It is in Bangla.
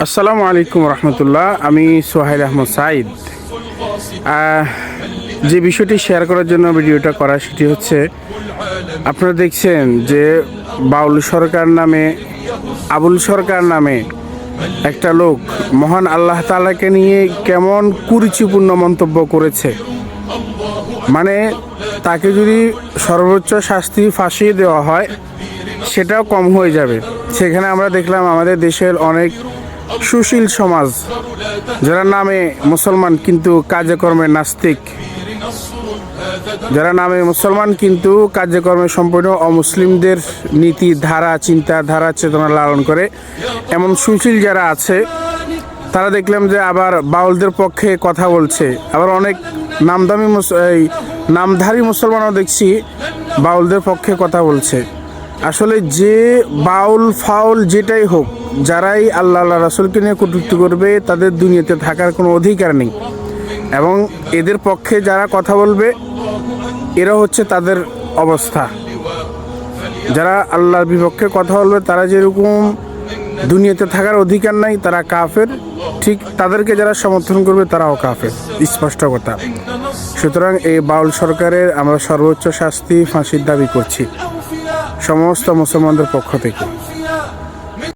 আসসালামু আলাইকুম রহমতুল্লাহ। আমি সোহাইল আহমদ সাইদ। যে বিষয়টি শেয়ার করার জন্য ভিডিওটা করা সেটি হচ্ছে, আপনারা দেখছেন যে আবুল সরকার নামে একটা লোক মহান আল্লাহ তাআলাকে নিয়ে কেমন কুরুচিপূর্ণ মন্তব্য করেছে। মানে তাকে যদি সর্বোচ্চ শাস্তি ফাঁসি দেওয়া হয় সেটাও কম হয়ে যাবে। সেখানে আমরা দেখলাম আমাদের দেশের অনেক সুশীল সমাজ, যারা নামে মুসলমান কিন্তু কাজকর্মে নাস্তিক, যারা নামে মুসলমান কিন্তু কার্যকর্মে সম্পূর্ণ অমুসলিমদের নীতি ধারা, চিন্তাধারা, চেতনা লালন করে, এমন সুশীল যারা আছে তারা দেখলাম যে আবার বাউলদের পক্ষে কথা বলছে। আবার অনেক নামধারী মুসলমানও দেখছি বাউলদের পক্ষে কথা বলছে। আসলে যে বাউল ফাউল যেটাই হোক, যারাই আল্লাহ রাসূলকে নিয়ে কটূক্তি করবে তাদের দুনিয়াতে থাকার কোনো অধিকার নেই, এবং এদের পক্ষে যারা কথা বলবে এরা হচ্ছে তাদের অবস্থা। যারা আল্লাহর বিপক্ষে কথা বলবে তারা যেরকম দুনিয়াতে থাকার অধিকার নাই, তারা কাফের, ঠিক তাদেরকে যারা সমর্থন করবে তারাও কাফের, স্পষ্ট কথা। সুতরাং এই বাউল সরকারের আমরা সর্বোচ্চ শাস্তি, ফাঁসির দাবি করছি সমস্ত মুসলমানদের পক্ষ থেকে।